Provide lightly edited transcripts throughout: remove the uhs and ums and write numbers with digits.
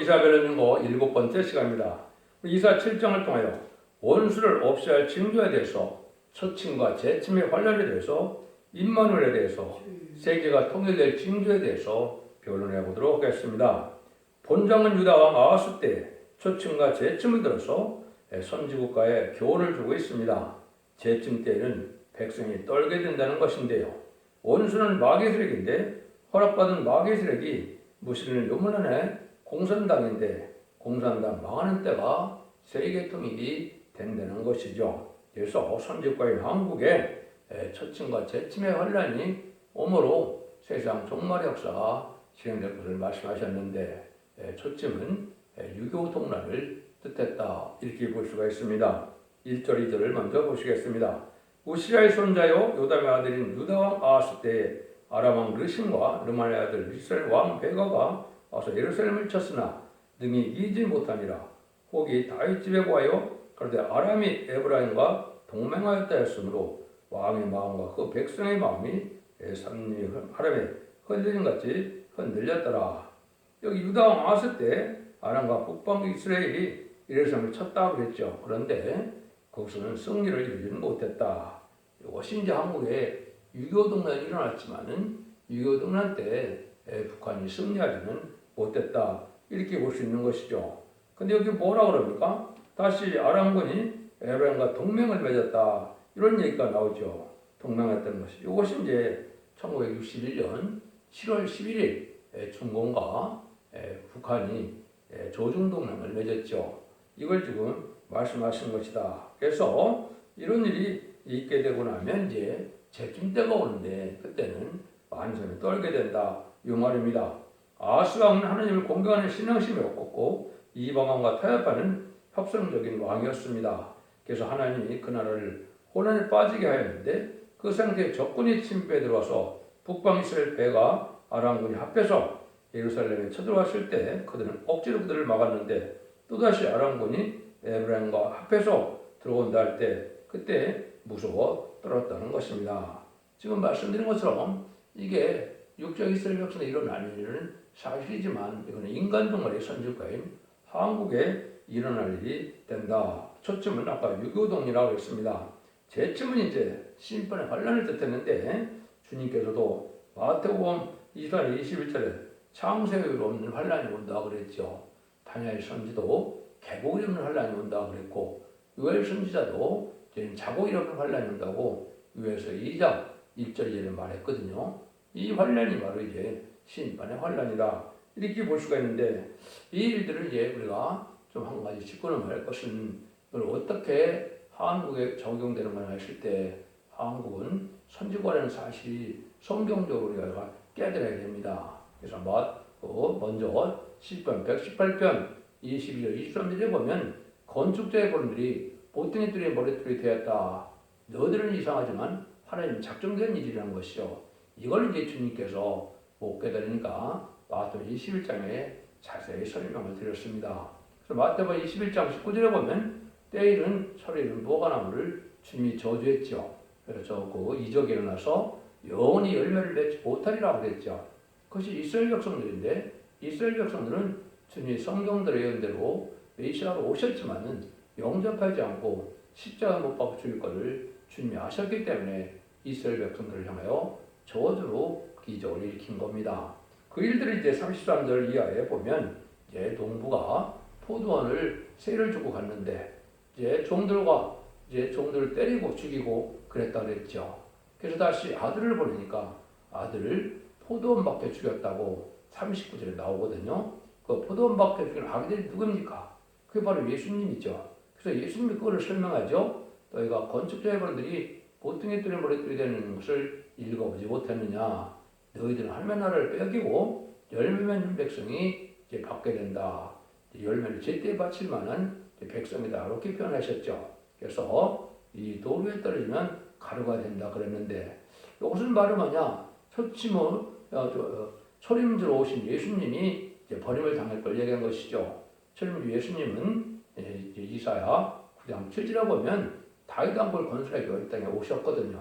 이사벨은거 7번째 시간입니다. 이사 7장을 통하여 원수를 없애할 징조에 대해서 초침과 재침의 환란에 대해서 임마누엘에 대해서 세계가 통일될 징조에 대해서 변론해 보도록 하겠습니다. 본장은 유다 왕 아하스 때 초침과 재침을 들어서 선지국가에 교훈을 주고 있습니다. 재침 때에는 백성이 떨게 된다는 것인데요. 원수는 마귀 세력인데 허락받은 마귀 세력이 무신을 요문안에 공산당인데 공산당 망하는 때가 세계 통일이 된다는 것이죠. 그래서 선지국가인 한국에 초침과 재침의 환란이 오므로 세상 종말의 역사가 진행될 것을 말씀하셨는데 초침은 유교 동란을 뜻했다 이렇게 볼 수가 있습니다. 1절 2절을 먼저 보시겠습니다. 우시아의 손자요 요담의 아들인 유다 왕 아하스 때에 아람 왕 르신과 르만의 아들 이스라엘 왕 베가가 와서 예루살렘을 쳤으나 능히 이기지 못하니라. 혹이 다윗 집에 구하여 그런데 아람이 에브라임과 동맹하였다 했으므로 왕의 마음과 그 백성의 마음이 삼림이 아람에 흔들림같이 흔들렸더라. 여기 유다 왕 아하스 때 아람과 북방 이스라엘이 예루살렘을 쳤다고 그랬죠. 그런데 거기서는 승리를 이루지는 못했다. 이것이 이제 한국에 유교동란이 일어났지만은 유교동란 때 북한이 승리하지는 못했다. 이렇게 볼 수 있는 것이죠. 근데 여기 뭐라 그럽니까? 다시 아람군이 에브라임과 동맹을 맺었다. 이런 얘기가 나오죠. 동맹했던 것이. 이것이 이제 1961년 7월 11일 중공과 북한이 조중동맹을 맺었죠. 이걸 지금 말씀하신 것이다. 그래서 이런 일이 있게 되고 나면 이제 재침 때가 오는데 그때는 만선이 떨게 된다. 이 말입니다. 아하스 왕은 하나님을 공경하는 신앙심이 없었고 이방왕과 타협하는 협상적인 왕이었습니다. 그래서 하나님이 그 나라를 혼란에 빠지게 하였는데 그 상태에 적군이 침입해 들어와서 북방 이스라엘 배가 아람군이 합해서 예루살렘에 쳐들어왔을 때 그들은 억지로 그들을 막았는데 또다시 아람군이 에브라임과 합해서 들어온다 할 때 그때 무서워 떨었다는 것입니다. 지금 말씀드린 것처럼 이게 육적 이스라엘 백성에 일어나는 일은 사실이지만 이거는 인간 동물의 선지국가인 한국에 일어날 일이 된다. 초점은 아까 유교동이라고 했습니다. 재침은 이제 심판의 환란을 뜻했는데 주님께서도 마태복음 24장 21절에 창세기로 없는 환란이 온다 그랬죠. 다니엘 선지도 계곡이 없는 환란이 온다 그랬고 요엘 선지자도 자곡이 없는 환란이 온다고 요엘서 2장 1절 2절에 말했거든요. 이 환란이 바로 이제 심판의 환란이다. 이렇게 볼 수가 있는데 이 일들을 이제 우리가 좀 한 가지 짚고 넘어갈 것은 이걸 어떻게 한국에 적용되는 걸 했을 때 한국은 선지국가라는 사실이 성경적으로 우리가 깨달아야 됩니다. 그래서 먼저 시편 118편 22절 23절에 보면 건축자의 본들이 보통의 뚫의 머리털이 되었다. 너희들은 이상하지만 하나님 작정된 일이라는 것이죠. 이걸 이제 주님께서 못 깨달으니까 마태복음 21장에 자세히 설명을 드렸습니다. 그래서 마태복음 21장 19절에 보면 때이른 철이른 무화과나무를 주님이 저주했죠. 그래서 그 이적이 일어나서 영원히 열매를 맺지 못하리라고 그랬죠. 그것이 이스라엘 백성들인데 이스라엘 백성들은 주님이 성경대로 예언대로 메시아로 오셨지만은 영접하지 않고 십자가 못 박아 죽일 것을 주님이 아셨기 때문에 이스라엘 백성들을 향하여 저주로 기적을 일으킨 겁니다. 그 일들을 이제 33절 이하에 보면 이제 농부가 포도원을 세를 주고 갔는데 이제 종들과 이제 종들을 때리고 죽이고 그랬다 그랬죠. 그래서 다시 아들을 보내니까 아들을 포도원 밖에 죽였다고 39절에 나오거든요. 그 포도원 밖에 죽인 아기들이 누굽니까? 그게 바로 예수님이죠. 그래서 예수님이 그거를 설명하죠. 너희가 건축자의 본들이 보통의 뚫의 머리털이 되는 것을 읽어보지 못했느냐. 너희들은 하나님의 나라를 빼앗기고 열매 맺는 백성이 이제 받게 된다. 열매를 제때 바칠 만한 백성이다. 이렇게 표현하셨죠. 그래서 이 돌 위에 떨어지면 가루가 된다 그랬는데 이것은 바로 뭐냐? 초림주로 오신 예수님이 이제 버림을 당할 걸 얘기한 것이죠. 초림주 예수님은 이제 이사야 9장 7절에 보면 다윗 왕국을 건설하기 위해 이 땅에 오셨거든요.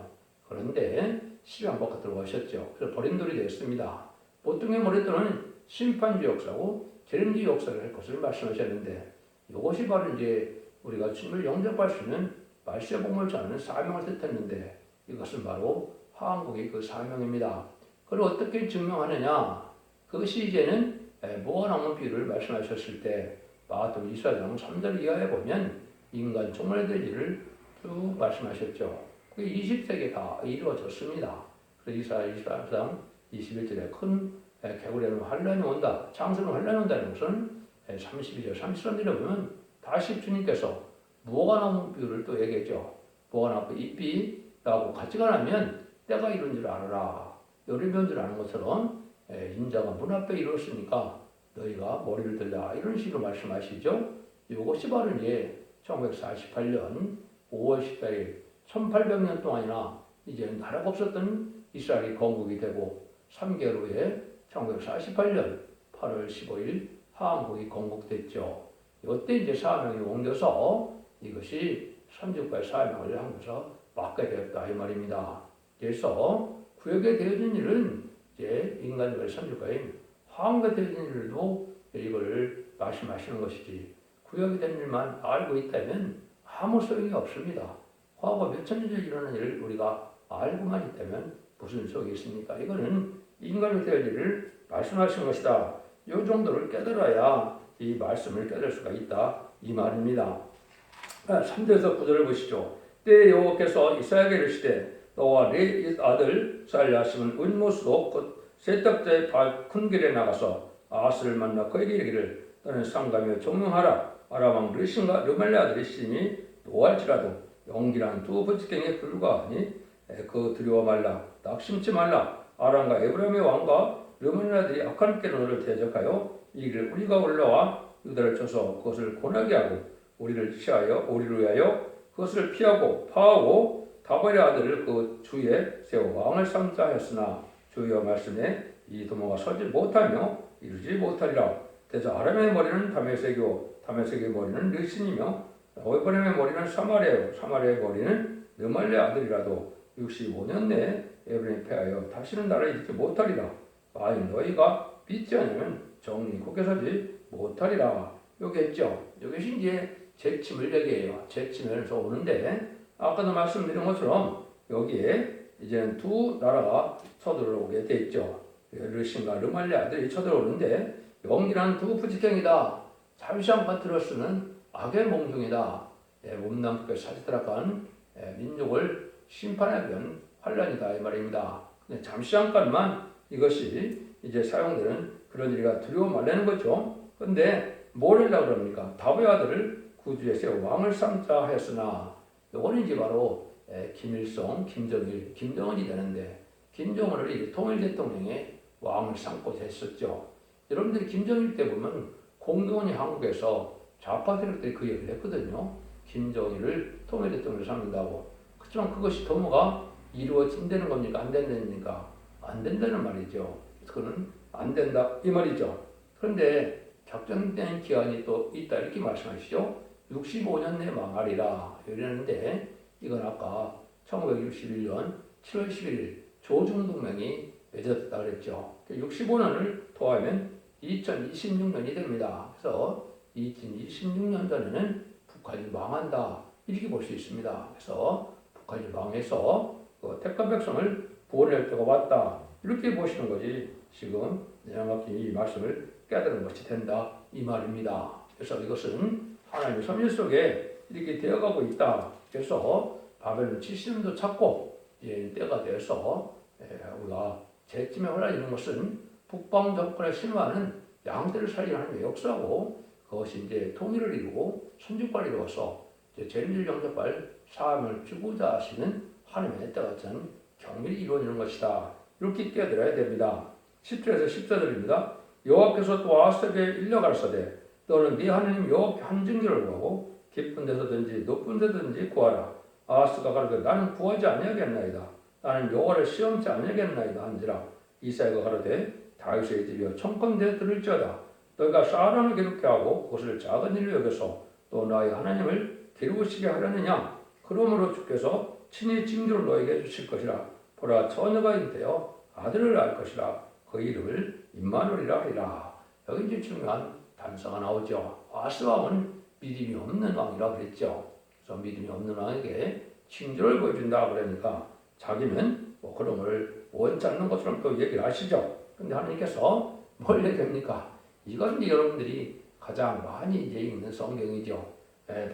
그런데 시간 바깥으로 가셨죠. 그래서 버림돌이 됐습니다. 보통의 머리돌은 심판주 역사고 재림지 역사를 할 것을 말씀하셨는데 이것이 바로 이제 우리가 주님을 영접할 수 있는 말세 복물자는 사명을 뜻했는데 이것은 바로 한국의 그 사명입니다. 그걸 어떻게 증명하느냐? 그것이 이제는 무화과나무 비유를 말씀하셨을 때 마태복음 24장 3절 이하에 보면 인간 종말에 될 일을 쭉 말씀하셨죠. 그게 20세기에 다 이루어졌습니다. 그래서 이사야 24장 21절에 큰 개구리는 환란이 온다. 장수는 환란이 온다는 것은 32절, 33절에 보면 다시 주님께서 무화과나무 비유를 또 얘기했죠. 무화과나무 잎이 나고 같이가 나면 때가 이른 줄 알아라. 여름이 온 줄 아는 것처럼 인자가 문 앞에 이르렀으니까 너희가 머리를 들라. 이런 식으로 말씀하시죠. 이것이 바로 이제 1948년 5월 14일 1800년 동안이나 이제 나라가 없었던 이스라엘이 건국이 되고 3개월 후에 1948년 8월 15일 한국이 건국됐죠. 이때 이제 사명이 옮겨서 이것이 선지국가의 사명을 하면서 맡게 되었다 이 말입니다. 그래서 구역에 되어진 일은 이제 인간의 선지국가인 황후에 되어진 일도 이걸 말씀하시는 것이지 구역이 된 일만 알고 있다면 아무 소용이 없습니다. 과거 몇천 년 전에 일어난 일을 우리가 알고만 있다면 무슨 소용이 있습니까? 이거는 인간의 될 일을 말씀하신 것이다. 이 정도를 깨달아야 이 말씀을 깨달을 수가 있다 이 말입니다. 3절에서 9절을 보시죠. 때에 여호와께서 이사야에게 이르시되 너와 네 아들 살야심은 은모수도 곧 세탁자의 큰 길에 나가서 아스를 만나 그에게 이르기를 너는 상가며 정명하라. 아람왕 르신과 르멜레 아들이 심히 노할지라도 용기란 두 번째경에 불과하니 그 두려워 말라. 낙심치 말라. 아람과 에브라임의 왕과 르멜레 아들이 악한 깨로 너를 대적하여 이를 우리가 올라와 유다를 쳐서 그것을 고나게 하고 우리를 위하여 그것을 피하고 파하고 다발의 아들을 그 주에 세워 왕을 삼자 하였으나 주의 말씀에 이 도모가 서지 못하며 이루지 못하리라. 대저 아람의 머리는 다메섹이요 다메섹의 머리는 르신이며 에브라임의 머리는 사마리아요 사마리아의 머리는 르말레 아들이라도 65년 내에 에브라임이 패하여 다시는 나라에 있지 못하리라. 만일 너희가 믿지 않으면 정리 굳게 서지 못하리라. 여기 했죠. 이것이 이제 재침을 얘기해요. 재침에서 오는데 아까도 말씀드린 것처럼 여기에 이제는 두 나라가 쳐들어오게 돼 있죠. 르신과 르말레 아들이 쳐들어오는데 용기란 두 부지경이다. 잠시한 파트로스는 악의 몽둥이다. 몸남북에 사지들어간 민족을 심판하기 위한 환란이다 이 말입니다. 근데 잠시 잠깐만 이것이 이제 사용되는 그런 일이가 두려워 말라는 거죠. 근데 뭘 하려고 그럽니까? 다윗 아들을 구주에 세워 왕을 삼자 하였으나 이거는 이제 바로 김일성, 김정일, 김정은이 되는데 김정은을 통일 대통령의 왕을 삼고 됐었죠. 여러분들이 김정일 때 보면 공동원이 한국에서 좌파 세력들이 그 얘기를 했거든요. 김정일을 통일 대통령을 삼는다고. 그렇지만 그것이 도모가 이루어진다는 겁니까? 안 된다니까? 안 된다는 말이죠. 그거는 안 된다 이 말이죠. 그런데 작정된 기한이 또 있다 이렇게 말씀하시죠. 65년 내에 망하리라 이러는데 이건 아까 1961년 7월 11일 조중동맹이 맺어졌다 그랬죠. 65년을 더하면 2026년이 됩니다. 그래서 2026년 전에는 북한이 망한다 이렇게 볼 수 있습니다. 그래서 북한이 망해서 택한 백성을 구원할 때가 왔다 이렇게 보시는 거지 지금 정확히 이 말씀을 깨달은 것이 된다 이 말입니다. 그래서 이것은 하나님의 섭리 속에 이렇게 되어가고 있다. 그래서 바벨론 70년도 찾고 때가 되어서 우리가 재침에 올라있는 것은 북방 정권의 신화는 양대를 살리는 하나님의 역사고 그것이 이제 통일을 이루고 선주권을 이루어서 재림질 영접할 사람을 주고자 하시는 하나님의 때 같은 경밀이 이루어지는 것이다. 이렇게 깨달아야 됩니다. 10절에서 14절입니다. 여호와께서 또 아하스에게 일러 가라사대 너는 네 하나님 여호와께 한 증거를 구하고 깊은 데서든지 높은 데든지 구하라. 아하스가 가로되 나는 구하지 아니하겠나이다. 나는 여호와를 시험치 아니하겠나이다 한지라. 이사야가 가로되 다윗의 집이여 청컨대 들을지어다. 너희가 사람을 괴롭게 하고 그것을 작은 일로 여겨서 또 나의 하나님을 괴로우시게 하려느냐. 그러므로 주께서 친히 징조를 너에게 주실 것이라. 보라 처녀가 잉태어 아들을 낳을 것이라. 그 이름을 임마누엘이라 하리라. 여기 이제 중요한 단서가 나오죠. 아스왕은 믿음이 없는 왕이라고 그랬죠. 그래서 믿음이 없는 왕에게 징조를 보여준다 그러니까 자기는 뭐 그런 걸 원치 않는 것처럼 또 얘기를 하시죠. 근데 하나님께서 뭘 얘기합니까? 이것은 여러분들이 가장 많이 이제 읽는 성경이죠.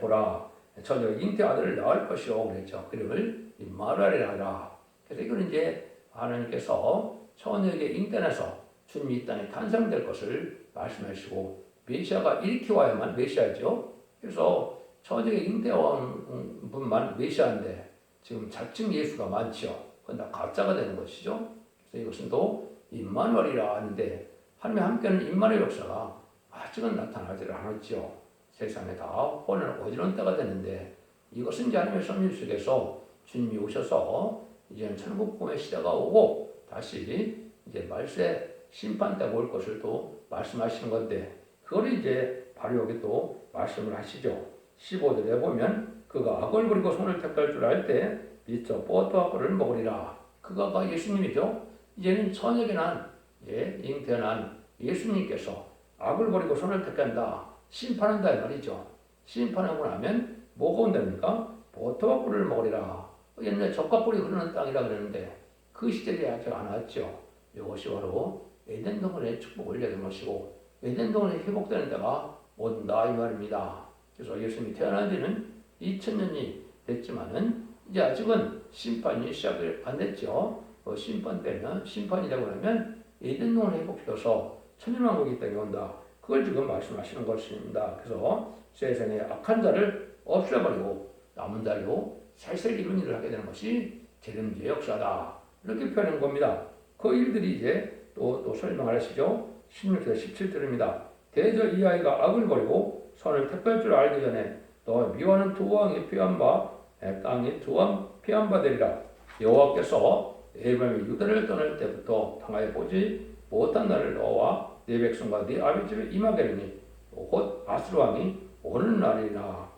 보라, 저녁 잉태 아들을 낳을 것이요 그랬죠. 그름을 임마누엘이라 하라. 그래서 이거는 이제 하나님께서 처녀에게 잉태내서 주님이 이 땅에 탄생될 것을 말씀하시고 메시아가 이렇게 와야만 메시아죠. 그래서 처녀에게 잉태한 분만 메시아인데 지금 자칭 예수가 많죠. 그건 다 가짜가 되는 것이죠. 그래서 이것은 또 임마누엘이라 하는데 하나님의 함께하는 임마누엘 역사가 아직은 나타나지 않았죠. 세상에 다 혼을 어지러운 때가 되는데 이것은 이제 하나님의 섭리 속에서 주님이 오셔서 이제는 천국복음의 시대가 오고 다시 이제 말세 심판 때가 올 것을 또 말씀하시는 건데 그걸 이제 바로 여기 또 말씀을 하시죠. 15절에 보면 그가 악을 부리고 손을 택할 줄 알 때 미처 뽀또와 꿀을 먹으리라. 그가가 예수님이죠. 이제는 처녀에게 난 잉태난 예수님께서 악을 버리고 손을 택한다. 심판한다 이 말이죠. 심판하고 나면 뭐가 온답니까? 뽀또와 꿀을 먹으리라. 옛날에 젖과 꿀이 흐르는 땅이라 그러는데 그 시절이 아직 안 왔죠. 이것이 바로 에덴 동산의 축복을 얘기하는 것이고 에덴 동산이 회복되는 때가 온다 이 말입니다. 그래서 예수님이 태어난 지는 2000년이 됐지만은 이제 아직은 심판이 시작을 안 됐죠. 심판 때면 심판이 되고 나면 에덴 동산을 회복시켜서 천년왕국이 땅에 온다. 그걸 지금 말씀하시는 것입니다. 그래서 세상에 악한 자를 없애버리고 남은 자로 살살 이룬 일을 하게 되는 것이 재림주의 역사다. 이렇게 표현한 겁니다. 그 일들이 이제 또 설명을 하시죠. 16절 17절입니다. 대저 이 아이가 악을 버리고 선을 택할 줄 알기 전에 너 미워하는 두 왕이 피한 바 땅이 두 왕 피한 바 되리라. 여호와께서 에브라임이 유다를 떠날 때부터 당하여 보지 못한 날을 너와 네 백성과 네 아비 집에 임하게리니 곧 아수르 왕이 오는 날이라.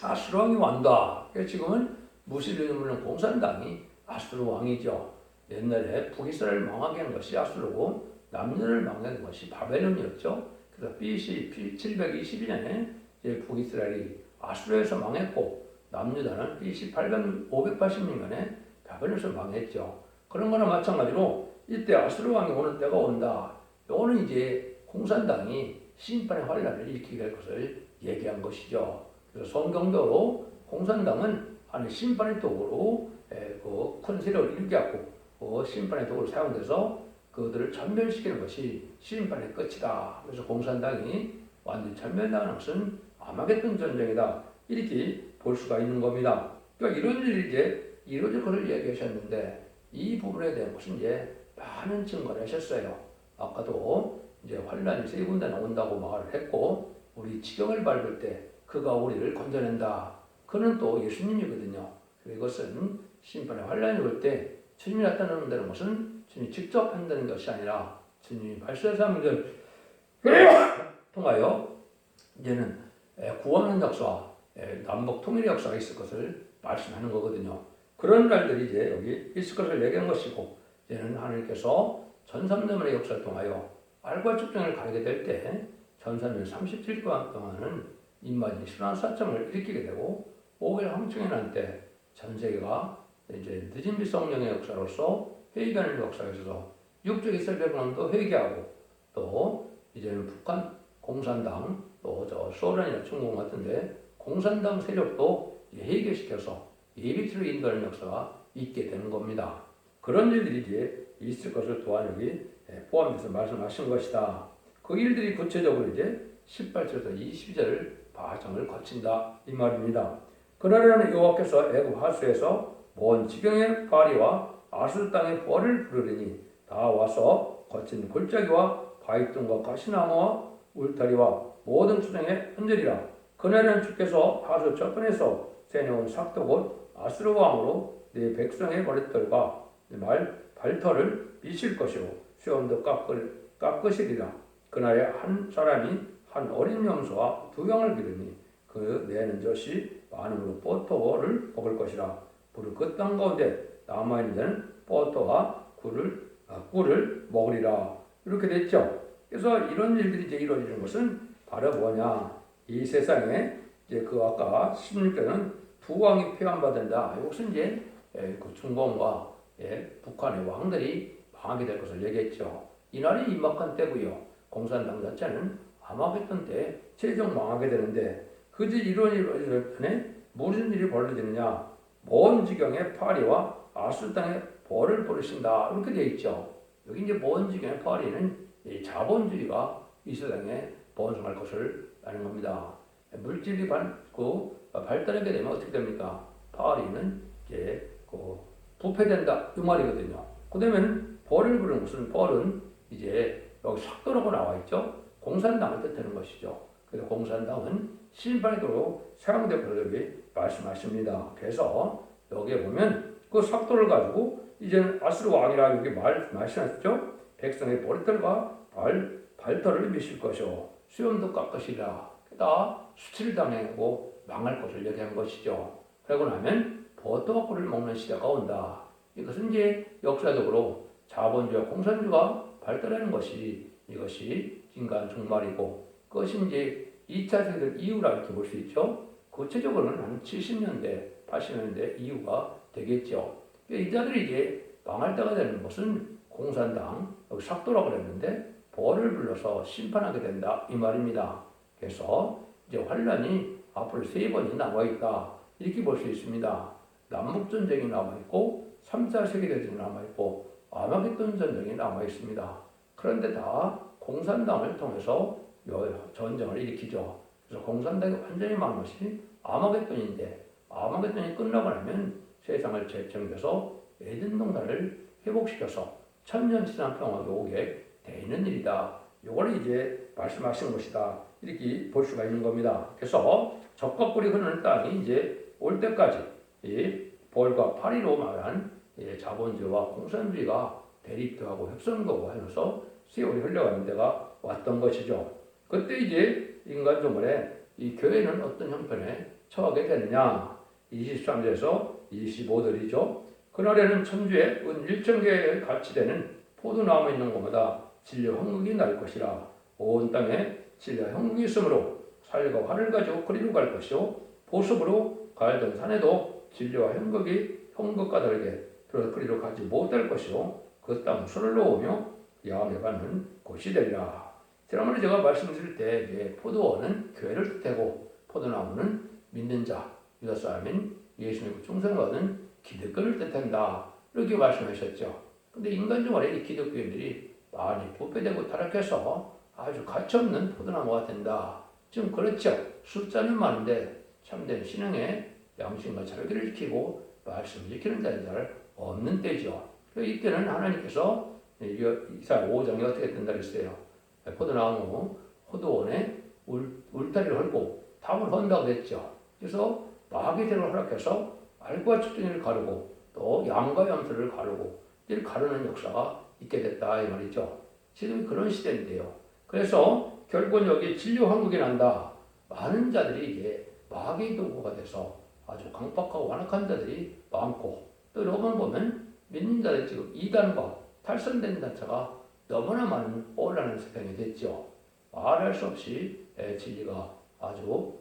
아수르 왕이 완다. 지금은 무슬림을 묻는 공산당이 아수르 왕이죠. 옛날에 북이스라엘을 망하게 한 것이 아수르고 남유다를 망하게 한 것이 바벨론이었죠. 그래서 BC 722년에 북이스라엘이 아수르에서 망했고 남유다는 BC 580년에 바벨론에서 망했죠. 그런 거나 마찬가지로 이때 아수르 왕이 오는 때가 온다. 이거는 이제 공산당이 심판의 환란을 일으키게 될 것을 얘기한 것이죠. 그래서 성경대로 공산당은 하나님의 심판의 도구로 큰 세력을 일으켰고 심판의 도구로 사용돼서 그들을 전멸시키는 것이 심판의 끝이다. 그래서 공산당이 완전히 전멸당하는 것은 아마겟돈 전쟁이다. 이렇게 볼 수가 있는 겁니다. 그러니까 이런 일이 이제 이루어질 것을 얘기하셨는데 이 부분에 대한 것은 이제 많은 증거를 하셨어요. 아까도 이제 환란이 세 군데 나온다고 말을 했고 우리 지경을 밟을 때 그가 우리를 건져낸다. 그는 또 예수님이거든요. 이것은 심판의 환란이 올 때 주님이 나타나는 것은 주님이 직접 한다는 것이 아니라 주님이 말씀하시는 통하여 이제는 구원의 역사와 남북 통일의 역사가 있을 것을 말씀하는 거거든요. 그런 날들이 이제 여기 있을 것을 얘기한 것이고 이제는 하나님께서 전삼년의 역사를 통하여 알과 축정을 가르게 될 때 전삼년 37년 동안은 인마진 신앙사점을 일으키게 되고 5일 황충이 난 때 전 세계가 이제 늦은 비성령의 역사로서 회개하는 역사가 있어서 육적 이스라엘 백성도 회개하고 또 이제는 북한 공산당 또 저 소련이나 중국 같은데 공산당 세력도 회개시켜서 예비치로 인도하는 역사가 있게 되는 겁니다. 그런 일들이 이제 있을 것을 또한 여기 포함해서 말씀하신 것이다. 그 일들이 구체적으로 이제 18절에서 22절 과정을 거친다 이 말입니다. 그날에는 여호와께서 애굽 하수에서 먼 지경의 바리와 아술 땅의 벌을 부르리니 다 와서 거친 골짜기와 바위등과 가시나무와 울타리와 모든 수정에 던지리라. 그날에는 주께서 하수 저편에서 세내온 삭도 곧 아수르 왕으로 네 백성의 머릿털과 발털을 미실 것이요 수염도 깎으시리라. 그날에 한 사람이 한 어린 염소와 두 양을 기르니 그 내는 젖이 많음으로 뽀토를 먹을 것이라. 부르 그 땅 가운데 남아있는 뽀토와 꿀을 먹으리라. 이렇게 됐죠. 그래서 이런 일들이 이제 이루어지는 것은 바로 뭐냐? 이 세상에 이제 그 아까 16절은 두 왕이 폐환받는다. 이것은 이제 그 중공과 북한의 왕들이 망하게 될 것을 얘기했죠. 이날이 임박한 때고요. 공산당 자체는 아마겟돈 때 최종 망하게 되는데 그지 이런 일을 전에 무슨 일이 벌어지느냐? 먼 지경의 파리와 아수르 땅에 벌을 부르신다. 이렇게 되어 있죠. 여기 이제 먼 지경의 파리는 이 자본주의가 이 세상에 번성할 것을 아는 겁니다. 물질이 발달하게 되면 어떻게 됩니까? 파리는 이제 부패된다 이 말이거든요. 그다음에는 벌을 부르는 것은 벌은 이제 여기 삭도라고 나와 있죠. 공산당을 뜻하는 것이죠. 그래서 공산당은 심판이도록 사용될 것을 말씀하십니다. 그래서 여기에 보면 그 삭도를 가지고 이제는 아수르 왕이라 여기 말씀하셨죠. 백성의 머리털과 발털을 미실 것이요 수염도 깎으시라. 다 수치를 당하고 망할 것을 얘기한 것이죠. 그러고 나면 버터와 꿀을 먹는 시대가 온다. 이것은 이제 역사적으로 자본주의와 공산주의가 발달하는 것이 이것이 인간 종말이고 그것이 이제 2차 세계대전 이후라 이렇게 볼 수 있죠. 구체적으로는 한 70년대, 80년대 이후가 되겠죠. 이 자들이 이제 망할 때가 되는 것은 공산당, 여기 삭도라고 그랬는데 벌을 불러서 심판하게 된다 이 말입니다. 그래서 이제 환란이 앞으로 3번이 남아있다 이렇게 볼 수 있습니다. 남북전쟁이 남아있고 3차 세계대전이 남아있고 아마겟돈 전쟁이 남아있습니다. 그런데 다 공산당을 통해서 전쟁을 일으키죠. 그래서 공산당이 완전히 망한 것이 아마겟돈인데 아마겟돈이 끝나고 나면 세상을 재청돼서 에덴 동산을 회복시켜서 천년 지난 평화가 오게 되는 일이다. 이걸 이제 말씀하시는 것이다. 이렇게 볼 수가 있는 겁니다. 그래서 적과 꿀이 흐르는 땅이 이제 올 때까지 이 벌과 파리로 말한 자본주의와 공산주의가 대립하고 협선하고 하면서 세월이 흘러가는 데가 왔던 것이죠. 그때 이제 인간 조물에 이 교회는 어떤 형편에 처하게 되느냐? 23절에서 25절이죠. 그날에는 천주에 은 1,000개에 같이 되는 포도나무 있는 곳마다 진리와 형국이 날 것이라. 온 땅에 진리와 형국이 있으므로 살과 활을 가지고 그리로 갈 것이요 보습으로 가야던 산에도 진리와 형국과 다르게 들어 그리로 가지 못할 것이요 그 땅 술을 놓으며 야함에 받는 곳이 되리라. 지난번에 제가 말씀드릴 때 포도원은 교회를 뜻하고 포도나무는 믿는 자, 유다 사람인 예수 믿고 충성하는 기득권을 뜻한다. 이렇게 말씀하셨죠. 근데 인간 중에 이 기독교인들이 많이 부패되고 타락해서 아주 가치없는 포도나무가 된다. 지금 그렇죠. 숫자는 많은데 참된 신앙의 양심과 자료를 지키고 말씀을 지키는 자는 잘 없는 때죠. 이때는 하나님께서 이사야 5장에 어떻게 된다 그랬어요. 포도나무 포도원에 울타리를 헐고 담을 헌다고 했죠. 그래서 마귀들을 허락해서 알과 측정을 가르고 또 양과 염소를 가르고 이를 가르는 역사가 있게 됐다 이 말이죠. 지금 그런 시대인데요. 그래서 결국은 여기 진료 황국이 난다. 많은 자들이 이게 마귀 도구가 돼서 아주 강박하고 완악한 자들이 많고 또 여러분 보면 믿는 자들 지금 이단과 탈선된 자체가 너무나 많은 혼란한 세상이 됐죠. 말할 수 없이 진리가 아주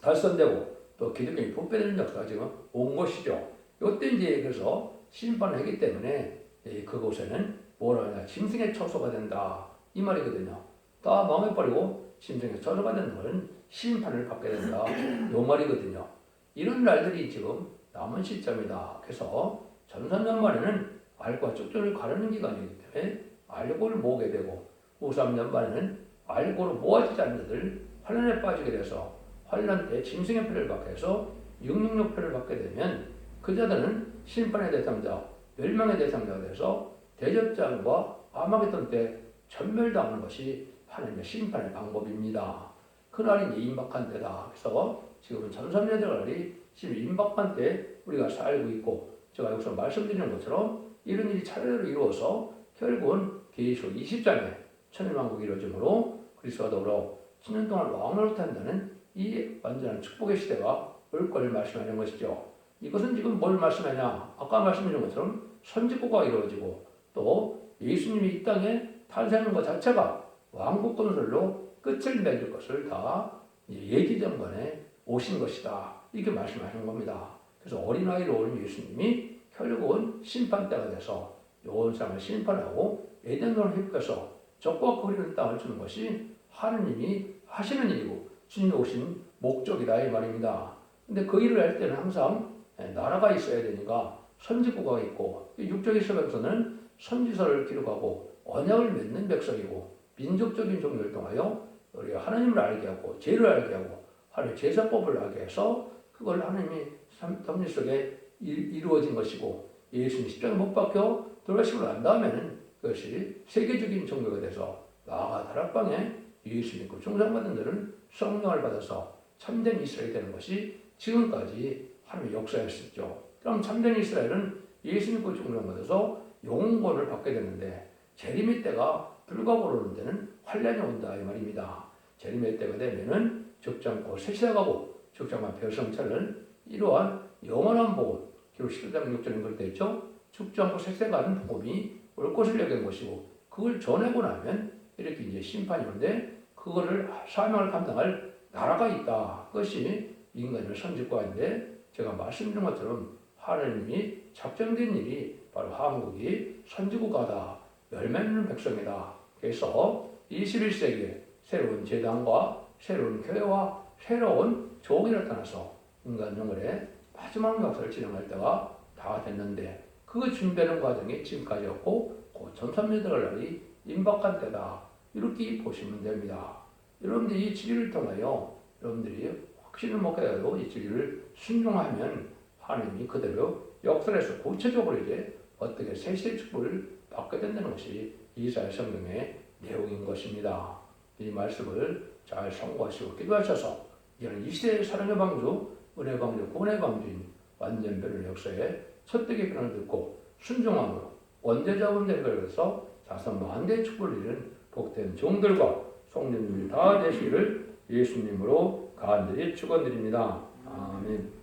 탈선되고 또 기독교인이 부패되는 역사가 지금 온 것이죠. 이때 이제 그래서 심판을 하기 때문에 그곳에는 뭐라 하냐 짐승의 처소가 된다 이 말이거든요. 다 망해버리고 짐승의 처소가 되는 것은 심판을 받게 된다 이 말이거든요. 이런 날들이 지금 남은 시점이다. 그래서 전산년 말에는 알과 쪽쪽을 가르는 기간이기 때문에 알고를 모으게 되고 후3년 말에는 알고로 모아지지 않는 자들 환란에 빠지게 돼서 환란 때 짐승의 표를 받게 해서 666 표를 받게 되면 그 자들은 심판의 대상자, 멸망의 대상자가 돼서 대접장과 아마겟돈 때 전멸당하는 것이 하나님의 심판의 방법입니다. 그날이 이제 임박한 때다. 그래서 지금은 전삼년대가날이 지금 임박한 때 우리가 살고 있고 제가 여기서 말씀드리는 것처럼 이런 일이 차례대로 이루어서 결국은 계시록 20장에 천일왕국이 이루어지므로 그리스도와 더불어 10년 동안 왕노릇 한다는 이 완전한 축복의 시대가 올 걸 말씀하는 것이죠. 이것은 지금 뭘 말씀하냐? 아까 말씀드린 것처럼 선지국가 이루어지고 또 예수님이 이 땅에 탄생하는 것 자체가 왕국 건설로 끝을 맺을 것을 다 예지정권에 오신 것이다. 이렇게 말씀하신 겁니다. 그래서 어린아이로 온 예수님이 결국은 심판대가 돼서 온 세상을 심판하고 에덴으로 회복해서 적과 거리는 땅을 주는 것이 하느님이 하시는 일이고 주님이 오신 목적이다 이 말입니다. 근데 그 일을 할 때는 항상 나라가 있어야 되니까 선지국가 있고 육적인 세력에서는 선지서를 기록하고 언약을 맺는 백성이고 민족적인 종교를 통하여 우리 하나님을 알게 하고 죄를 알게 하고 하나님의 제사법을 알게 해서 그걸 하나님이 섭리 속에 이루어진 것이고 예수님 십자가에 못 박혀 돌아가시고 난 다음에는 그것이 세계적인 종교가 돼서 나아가 다락방에 예수 믿고 충성받은 자는 성령을 받아서 참된 이스라엘이 되는 것이 지금까지 하나님의 역사였었죠. 그럼 참된 이스라엘은 예수 믿고 충성받아서 영원권을 받게 되는데 재림의 때가 불과 오르는 데는 환란이 온다 이 말입니다. 재림의 때가 되면은 죽지 않고 셋이나가고 죽지 않고 별성차는 이러한 영원한 복음 기록 11장 6절에 그렇게 있죠. 죽지 않고 셋이나가는 복음이 올 것을 얘기한 것이고 그걸 전하고 나면 이렇게 이제 심판이 오는데 그거를 사명을 감당할 나라가 있다. 그것이 인간의 선지과인데 제가 말씀드린 것처럼 하나님이 작정된 일이 바로 한국이 선지국가다. 열매 맺는 백성이다. 그래서 21세기에 새로운 재단과 새로운 교회와 새로운 종이 나타나서 인간 영혼의 마지막 역사를 진행할 때가 다 됐는데 그 준비하는 과정이 지금까지였고 곧 전산매들을 날이 임박한 때다. 이렇게 보시면 됩니다. 여러분들이 이 진리를 통하여 여러분들이 확신을 먹게 되고 이 진리를 순종하면 하나님이 그대로 역설에서 구체적으로 이제 어떻게 세시의 축복을 받게 된다는 것이 이사야 성경의 내용인 것입니다. 이 말씀을 잘 성공하시고 기도하셔서 이제는 이 시대의 사랑의 방주, 은혜 방주, 구원의 방주인 완전 변의 역사에 첫대기 변화를 듣고 순종함으로 원죄자원죄 해결해서 자선 만대의 축복을 이루는 복된 종들과 성령님이 다 되시기를 예수님으로 간절히 축원드립니다. 아멘.